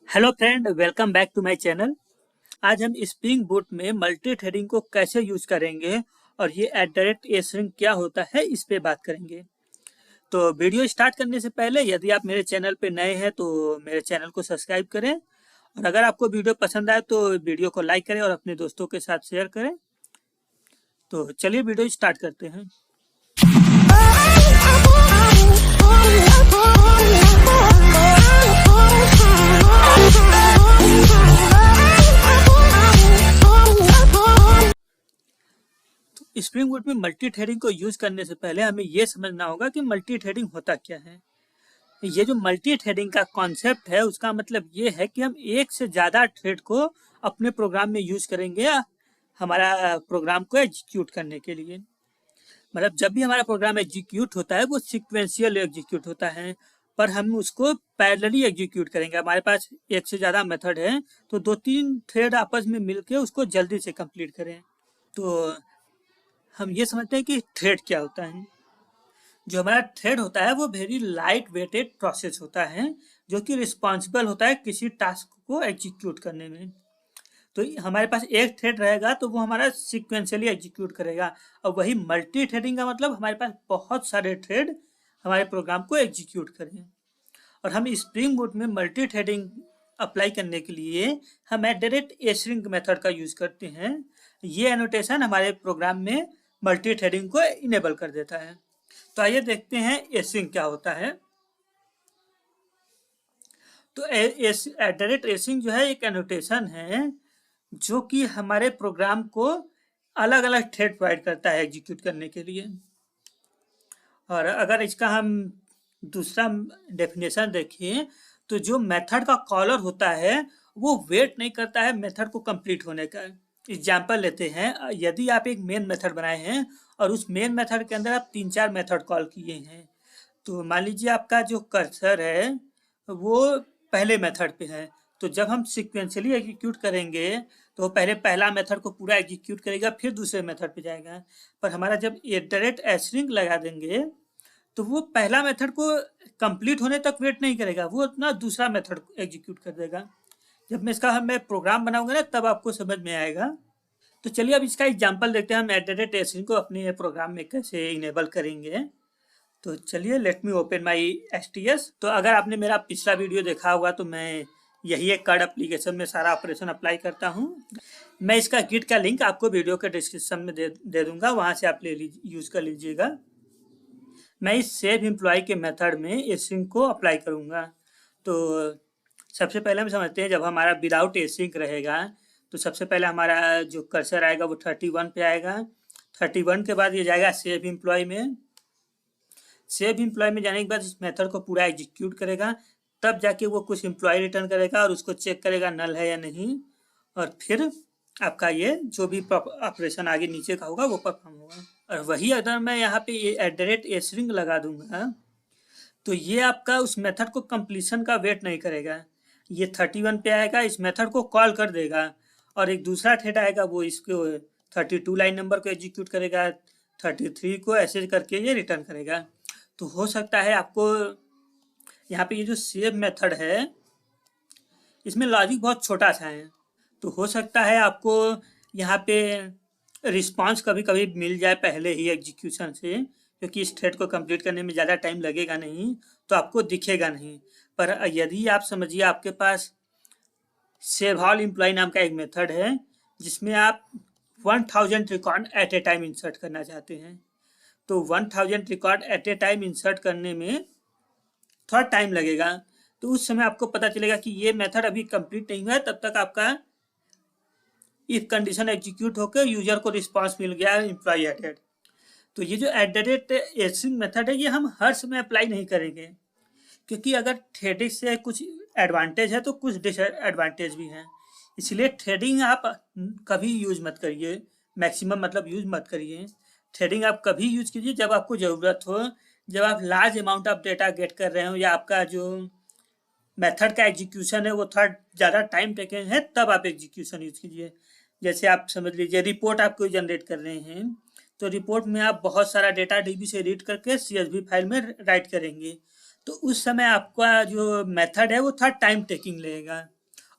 Hello friend, welcome back to my channel. आज हम spring boot में मल्टी थ्रेडिंग को कैसे यूज करेंगे और ये @async क्या होता है इस पे बात करेंगे। तो वीडियो स्टार्ट करने से पहले यदि आप मेरे चैनल पे नए हैं तो मेरे चैनल को सब्सक्राइब करें और अगर आपको वीडियो पसंद आए तो वीडियो को लाइक करें और अपने दोस्तों के साथ शेयर करें। तो चलिए वीडियो स्टार्ट करते हैं। स्प्रिंग बूट में मल्टी थ्रेडिंग को यूज करने से पहले हमें यह समझना होगा कि मल्टी थ्रेडिंग होता क्या है। ये जो मल्टी थ्रेडिंग का कॉन्सेप्ट है उसका मतलब ये है कि हम एक से ज़्यादा थ्रेड को अपने प्रोग्राम में यूज करेंगे हमारा प्रोग्राम को एग्जीक्यूट करने के लिए। मतलब जब भी हमारा प्रोग्राम एग्जीक्यूट होता है वो सिक्वेंशियल एग्जीक्यूट होता है, पर हम उसको पैरेलली एग्जीक्यूट करेंगे। हमारे पास एक से ज़्यादा मेथड है तो 2-3 थ्रेड आपस में मिलके उसको जल्दी से कंप्लीट करें। तो हम ये समझते हैं कि थ्रेड क्या होता है। जो हमारा थ्रेड होता है वो वेरी लाइट वेटेड प्रोसेस होता है जो कि रिस्पॉन्सिबल होता है किसी टास्क को एग्जीक्यूट करने में। तो हमारे पास एक थ्रेड रहेगा तो वो हमारा सिक्वेंशियली एग्जीक्यूट करेगा, और वही मल्टी थ्रेडिंग का मतलब हमारे पास बहुत सारे थ्रेड हमारे प्रोग्राम को एग्जीक्यूट करें। और हम स्प्रिंग बूट में मल्टी थ्रेडिंग अप्लाई करने के लिए हम @async मेथड का यूज करते हैं। ये एनोटेशन हमारे प्रोग्राम में मल्टी थ्रेडिंग को इनेबल कर देता है। तो आइए देखते हैं एसिंग क्या होता है। तो @async जो है एक एनोटेशन है जो कि हमारे प्रोग्राम को अलग अलग थ्रेड प्रोवाइड करता है एग्जीक्यूट करने के लिए। और अगर इसका हम दूसरा डेफिनेशन देखें तो जो मेथड का कॉलर होता है वो वेट नहीं करता है मेथड को कंप्लीट होने का। एग्जाम्पल लेते हैं, यदि आप एक मेन मेथड बनाए हैं और उस मेन मेथड के अंदर आप 3-4 मेथड कॉल किए हैं, तो मान लीजिए आपका जो कर्सर है वो पहले मेथड पे है, तो जब हम सिक्वेंशियली एग्जीक्यूट करेंगे तो पहले पहला मेथड को पूरा एग्जीक्यूट करेगा फिर दूसरे मेथड पे जाएगा। पर हमारा जब @async लगा देंगे तो वो पहला मेथड को कंप्लीट होने तक वेट नहीं करेगा, वो अपना दूसरा मेथड एग्जीक्यूट कर देगा। जब मैं प्रोग्राम बनाऊंगा ना तब आपको समझ में आएगा। तो चलिए अब इसका एग्जांपल देखते हैं हम @async को अपने प्रोग्राम में कैसे इनेबल करेंगे। तो चलिए let me open my STS। तो अगर आपने मेरा पिछला वीडियो देखा होगा तो मैं यही एक कार्ड एप्लीकेशन में सारा ऑपरेशन अप्लाई करता हूँ। मैं इसका गिट का लिंक आपको वीडियो के डिस्क्रिप्शन में दे दूंगा, वहाँ से आप यूज़ कर लीजिएगा। मैं इस सेव एम्प्लॉय के मेथड में एसिंक को अप्लाई करूँगा। तो सबसे पहले हम समझते हैं, जब हमारा विदाउट एसिंक रहेगा तो सबसे पहले हमारा जो कर्सर आएगा वो 31 पे आएगा। 31 के बाद ये जाएगा सेव एम्प्लॉय में। सेव एम्प्लॉय में जाने के बाद इस मेथड को पूरा एग्जीक्यूट करेगा, तब जाके वो कुछ एम्प्लॉय रिटर्न करेगा और उसको चेक करेगा नल है या नहीं, और फिर आपका ये जो भी ऑपरेशन आगे नीचे का होगा वो परफॉर्म होगा। और वही अगर मैं यहाँ पे @async लगा दूंगा तो ये आपका उस मेथड को कंप्लीशन का वेट नहीं करेगा। ये 31 पे आएगा, इस मेथड को कॉल कर देगा, और एक दूसरा थ्रेड आएगा वो इसको 32 लाइन नंबर को एग्जीक्यूट करेगा, 33 को ऐसे करके ये रिटर्न करेगा। तो हो सकता है आपको यहाँ पे ये जो सेव मेथड है इसमें लॉजिक बहुत छोटा सा है, तो हो सकता है आपको यहाँ पे रिस्पांस कभी कभी मिल जाए पहले ही एग्जीक्यूशन से, क्योंकि इस थ्रेड को कंप्लीट करने में ज़्यादा टाइम लगेगा नहीं तो आपको दिखेगा नहीं। पर यदि आप समझिए आपके पास सेव ऑल एम्प्लॉय नाम का एक मेथड है जिसमें आप 1000 रिकॉर्ड एट ए टाइम इंसर्ट करना चाहते हैं, तो 1000 रिकॉर्ड एट ए टाइम इंसर्ट करने में थोड़ा टाइम लगेगा। तो उस समय आपको पता चलेगा कि ये मेथड अभी कंप्लीट नहीं हुआ है, तब तक आपका इफ कंडीशन एग्जीक्यूट होकर यूजर को रिस्पांस मिल गया एम्प्लॉय एडेड। तो ये जो @async मेथड है ये हम हर समय अप्लाई नहीं करेंगे, क्योंकि अगर थ्रेडिंग से कुछ एडवांटेज है तो कुछ डिसएडवांटेज भी हैं। इसलिए थ्रेडिंग आप कभी यूज मत करिए, मैक्सिमम मतलब यूज मत करिए। थ्रेडिंग आप कभी यूज कीजिए जब आपको ज़रूरत हो, जब आप large amount of data gate कर रहे हो या आपका जो मेथड का एग्जीक्यूशन है वो थोड़ा ज़्यादा टाइम टेकिंग है, तब आप एग्जीक्यूशन यूज कीजिए। जैसे आप समझ लीजिए रिपोर्ट आप कोई जनरेट कर रहे हैं, तो रिपोर्ट में आप बहुत सारा डेटा DB से रीड करके CSV फाइल में राइट करेंगे, तो उस समय आपका जो मेथड है वो थोड़ा टाइम टेकिंग लगेगा।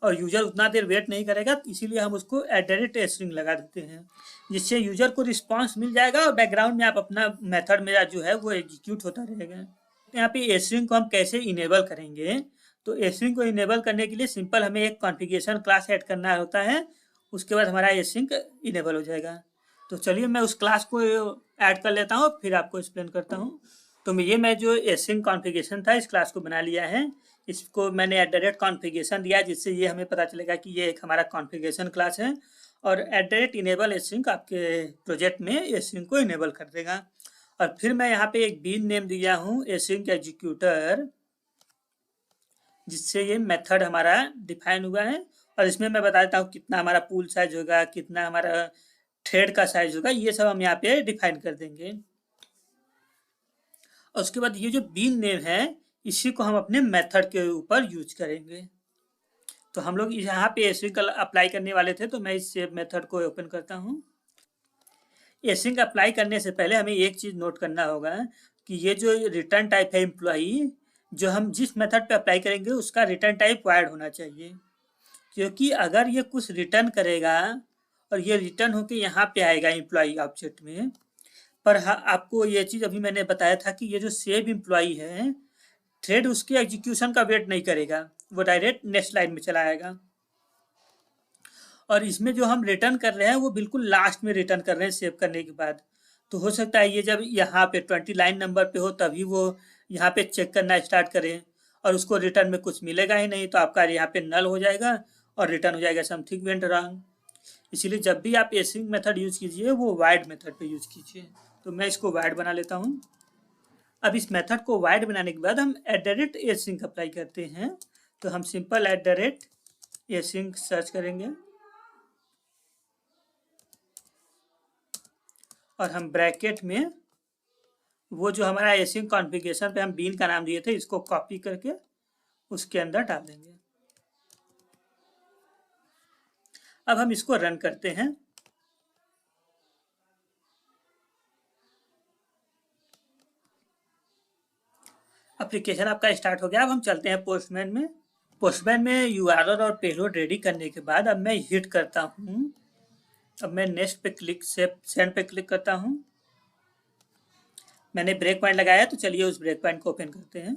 और यूजर उतना देर वेट नहीं करेगा, इसीलिए हम उसको @string लगा देते हैं, जिससे यूजर को रिस्पांस मिल जाएगा और बैकग्राउंड में आप अपना मेथड मेरा जो है वो एग्जीक्यूट होता रहेगा। यहाँ पे string को हम कैसे इनेबल करेंगे, तो string को इनेबल करने के लिए सिंपल हमें एक कॉन्फ़िगरेशन क्लास ऐड करना होता है, उसके बाद हमारा string इनेबल हो जाएगा। तो चलिए मैं उस क्लास को ऐड कर लेता हूँ, फिर आपको एक्सप्लेन करता हूँ। तो मैं जो string कॉन्फ़िगरेशन था इस क्लास को बना लिया है, इसको मैंने @configuration दिया, जिससे ये हमें पता चलेगा कि ये एक हमारा कॉन्फ़िगरेशन क्लास है, और @enable string आपके प्रोजेक्ट में string को इनेबल कर देगा। और फिर मैं यहाँ पे एक बीन नेम दिया हूँ string एग्जीक्यूटर, जिससे ये मेथड हमारा डिफाइन हुआ है, और इसमें मैं बता देता हूँ कितना हमारा पूल साइज होगा, कितना हमारा थ्रेड का साइज होगा, ये सब हम यहाँ पे डिफाइन कर देंगे। और उसके बाद ये जो बीन नेम है इसी को हम अपने मेथड के ऊपर यूज करेंगे। तो हम लोग यहाँ पे string अप्लाई करने वाले थे, तो मैं इस मेथड को ओपन करता हूँ। string अप्लाई करने से पहले हमें एक चीज नोट करना होगा कि ये जो रिटर्न टाइप है एम्प्लॉई, जो हम जिस मेथड पे अप्लाई करेंगे उसका रिटर्न टाइप वायर्ड होना चाहिए, क्योंकि अगर ये कुछ रिटर्न करेगा और ये रिटर्न होके यहाँ पे आएगा एम्प्लॉई ऑब्जेक्ट में, पर हाँ आपको ये चीज़ अभी मैंने बताया था कि ये जो सेव एम्प्लॉई है, थ्रेड उसके एग्जीक्यूशन का वेट नहीं करेगा, वो डायरेक्ट नेक्स्ट लाइन में चला आएगा। और इसमें जो हम रिटर्न कर रहे हैं वो बिल्कुल लास्ट में रिटर्न कर रहे हैं सेव करने के बाद। तो हो सकता है ये जब यहाँ पे 20 लाइन नंबर पे हो तभी वो यहाँ पे चेक करना स्टार्ट करें, और उसको रिटर्न में कुछ मिलेगा ही नहीं, तो आपका यहाँ पे नल हो जाएगा और रिटर्न हो जाएगा समथिंग वेंट रॉन्ग। इसीलिए जब भी आप string मेथड यूज कीजिए वो वाइड मेथड पे यूज कीजिए। तो मैं इसको वाइड बना लेता हूँ। अब इस मेथड को वाइड बनाने के बाद हम @string अप्लाई करते हैं। तो हम सिंपल @string सर्च करेंगे और हम ब्रैकेट में वो जो हमारा string कॉन्फ़िगरेशन पे हम बीन का नाम दिए थे इसको कॉपी करके उसके अंदर डाल देंगे। अब हम इसको रन करते हैं। एप्लीकेशन आपका स्टार्ट हो गया। अब हम चलते हैं पोस्टमैन में। पोस्टमैन में URL और पेलोड रेडी करने के बाद अब मैं हिट करता हूँ। अब मैं नेक्स्ट पे क्लिक सेंड पे क्लिक करता हूँ। मैंने ब्रेक पॉइंट लगाया, तो चलिए उस ब्रेक पॉइंट को ओपन करते हैं।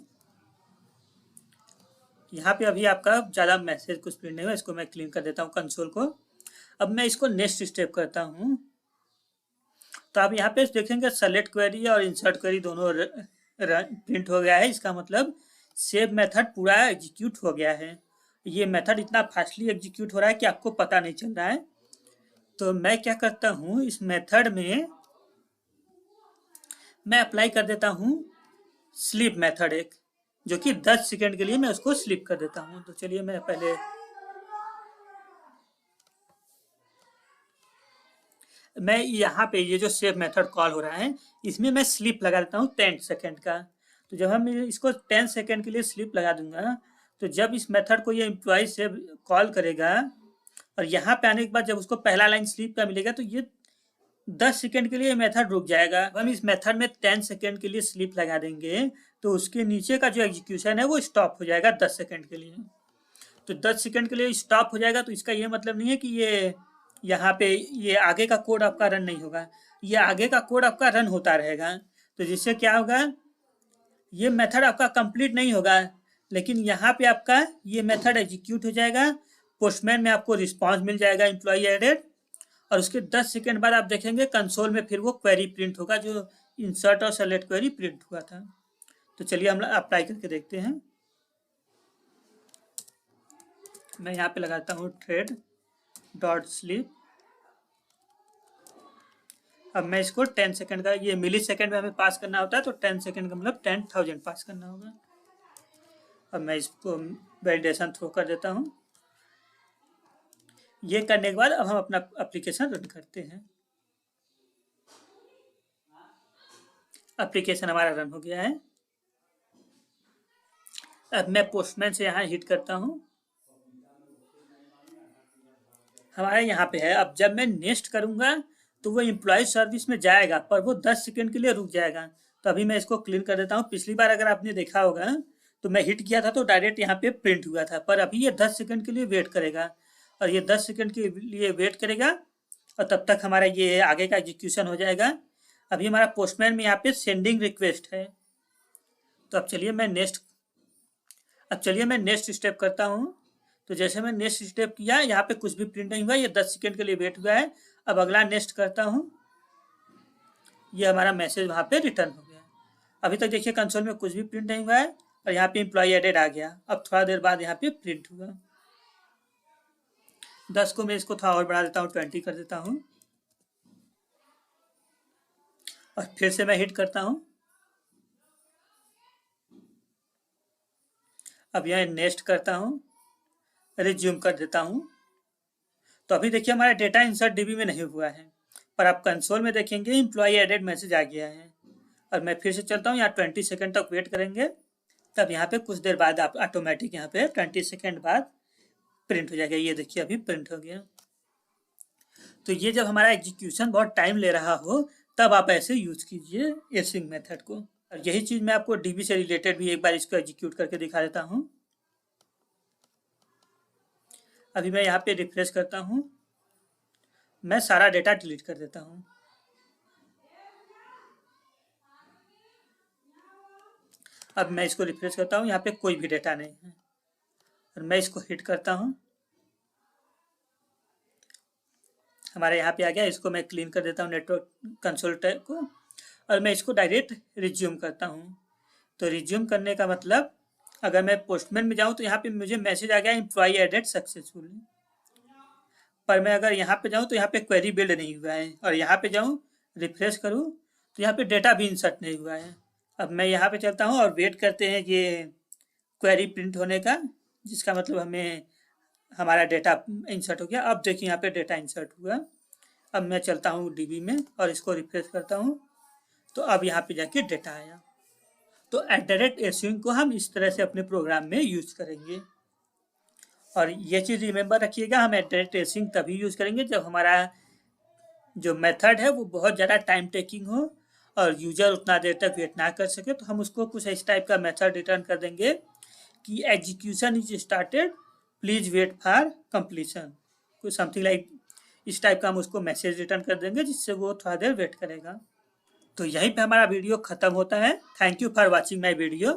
यहाँ पे अभी आपका ज़्यादा मैसेज कुछ प्रिंट नहीं हुआ, इसको मैं क्लीन कर देता हूँ कंसोल को। अब मैं इसको नेक्स्ट स्टेप करता हूँ। तो आप यहाँ पे देखेंगे सेलेक्ट क्वेरी और इंसर्ट क्वेरी दोनों प्रिंट हो गया है। इसका मतलब सेव मेथड पूरा एग्जीक्यूट हो गया है। ये मेथड इतना फास्टली एग्जीक्यूट हो रहा है कि आपको पता नहीं चल रहा है। तो मैं क्या करता हूँ, इस मेथड में मैं अप्लाई कर देता हूँ स्लीप मेथड एक, जो कि 10 सेकेंड के लिए मैं उसको स्लीप कर देता हूँ। तो चलिए मैं पहले मैं यहाँ पे ये जो सेव मेथड कॉल हो रहा है इसमें मैं स्लीप लगा देता हूँ 10 सेकेंड का। तो जब हम इसको 10 सेकेंड के लिए स्लीप लगा दूंगा, तो जब इस मेथड को ये एम्प्लॉय सेव कॉल करेगा और यहाँ पे आने के बाद जब उसको पहला लाइन स्लीप का मिलेगा, तो ये 10 सेकेंड के लिए मेथड रुक जाएगा। हम इस मेथड में 10 सेकेंड के लिए स्लीप लगा देंगे तो उसके नीचे का जो एग्जीक्यूशन है वो स्टॉप हो जाएगा 10 सेकेंड के लिए। तो 10 सेकेंड के लिए स्टॉप हो जाएगा, तो इसका ये मतलब नहीं है कि ये यहाँ पे ये आगे का कोड आपका रन नहीं होगा, ये आगे का कोड आपका रन होता रहेगा। तो जिससे क्या होगा, ये मेथड आपका कंप्लीट नहीं होगा, लेकिन यहाँ पे आपका ये मेथड एग्जीक्यूट हो जाएगा। पोस्टमैन में आपको रिस्पांस मिल जाएगा एम्प्लॉई एडेड, और उसके 10 सेकेंड बाद आप देखेंगे कंसोल में फिर वो क्वेरी प्रिंट होगा जो इंसर्ट और सेलेक्ट क्वेरी प्रिंट हुआ था। तो चलिए हम अप्लाई करके देखते हैं। मैं यहाँ पे लगाता हूँ थ्रेड डॉट स्लीप। अब मैं इसको 10 सेकेंड का, ये मिली सेकेंड में हमें पास करना होता है, तो 10 सेकेंड का मतलब 10,000 पास करना होगा। अब मैं इसको वैलिडेशन थ्रो कर देता हूँ। ये करने के बाद अब हम अपना एप्लीकेशन रन करते हैं। एप्लीकेशन हमारा रन हो गया है। अब मैं पोस्टमैन से यहाँ हिट करता हूँ, हमारे यहाँ पे है। अब जब मैं नेक्स्ट करूँगा तो वो एम्प्लॉय सर्विस में जाएगा, पर वो 10 सेकेंड के लिए रुक जाएगा। तो अभी मैं इसको क्लीन कर देता हूँ। पिछली बार अगर आपने देखा होगा तो मैं हिट किया था तो डायरेक्ट यहाँ पे प्रिंट हुआ था, पर अभी ये 10 सेकंड के लिए वेट करेगा, और ये 10 सेकंड के लिए वेट करेगा, और तब तक हमारा ये आगे का एग्जीक्यूशन हो जाएगा। अभी हमारा पोस्टमैन में यहाँ पे सेंडिंग रिक्वेस्ट है। तो अब चलिए मैं नेक्स्ट स्टेप करता हूँ। तो जैसे मैं नेक्स्ट स्टेप किया, यहाँ पे कुछ भी प्रिंट नहीं हुआ, ये 10 सेकंड के लिए वेट हुआ है। अब अगला नेक्स्ट करता हूँ, ये हमारा मैसेज वहाँ पे रिटर्न हो गया। अभी तक देखिए कंसोल में कुछ भी प्रिंट नहीं हुआ है, और यहाँ पे एम्प्लॉय एडेड आ गया। अब थोड़ा देर बाद यहाँ पे प्रिंट हुआ। 10 को मैं इसको थोड़ा और बढ़ा देता हूँ, 20 कर देता हूँ, और फिर से मैं हिट करता हूँ। अब यहाँ नेक्स्ट करता हूँ, रिज्यूम कर देता हूँ। तो अभी देखिए हमारा डेटा इंसर्ट डीबी में नहीं हुआ है, पर आप कंसोल में देखेंगे एम्प्लॉय एडेड मैसेज आ गया है। और मैं फिर से चलता हूँ, यहाँ 20 सेकंड तक वेट करेंगे, तब यहाँ पे कुछ देर बाद आप ऑटोमेटिक यहाँ पे 20 सेकंड बाद प्रिंट हो जाएगा। ये देखिए अभी प्रिंट हो गया। तो ये जब हमारा एग्जीक्यूशन बहुत टाइम ले रहा हो, तब आप ऐसे यूज कीजिए एसिंग मेथड को। और यही चीज मैं आपको डीबी से रिलेटेड भी एक बार इसको एग्जीक्यूट करके दिखा देता हूँ। अभी मैं यहाँ पे रिफ्रेश करता हूँ, मैं सारा डेटा डिलीट कर देता हूँ। अब मैं इसको रिफ्रेश करता हूँ, यहाँ पे कोई भी डेटा नहीं है, और मैं इसको हिट करता हूँ, हमारे यहाँ पे आ गया। इसको मैं क्लीन कर देता हूँ नेटवर्क कंसोल टैब को, और मैं इसको डायरेक्ट रिज्यूम करता हूँ। तो रिज्यूम करने का मतलब, अगर मैं पोस्टमैन में जाऊँ तो यहाँ पे मुझे मैसेज आ गया एम्प्लॉय एडेड सक्सेसफुली, पर मैं अगर यहाँ पे जाऊँ तो यहाँ पे क्वेरी बिल्ड नहीं हुआ है, और यहाँ पे जाऊँ रिफ्रेश करूँ तो यहाँ पे डेटा भी इंसर्ट नहीं हुआ है। अब मैं यहाँ पे चलता हूँ और वेट करते हैं ये क्वेरी प्रिंट होने का, जिसका मतलब हमें हमारा डेटा इंसर्ट हो गया। अब देखिए यहाँ पे डेटा इंसर्ट हुआ। अब मैं चलता हूँ डीबी में और इसको रिफ्रेश करता हूँ, तो अब यहाँ पे जाके डेटा आया। तो @async को हम इस तरह से अपने प्रोग्राम में यूज करेंगे। और ये चीज़ रिमेंबर रखिएगा, हम @async तभी यूज करेंगे जब हमारा जो मेथड है वो बहुत ज़्यादा टाइम टेकिंग हो और यूजर उतना देर तक वेट ना कर सके। तो हम उसको कुछ इस टाइप का मेथड रिटर्न कर देंगे कि execution is started, please wait for completion, कुछ समथिंग लाइक इस टाइप का हम उसको मैसेज रिटर्न कर देंगे, जिससे वो थोड़ा देर वेट करेगा। तो यहीं पे हमारा वीडियो खत्म होता है। Thank you for watching my video.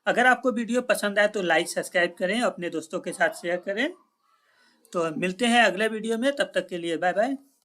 अगर आपको वीडियो पसंद आए तो लाइक सब्सक्राइब करें, अपने दोस्तों के साथ शेयर करें। तो मिलते हैं अगले वीडियो में, तब तक के लिए बाय बाय।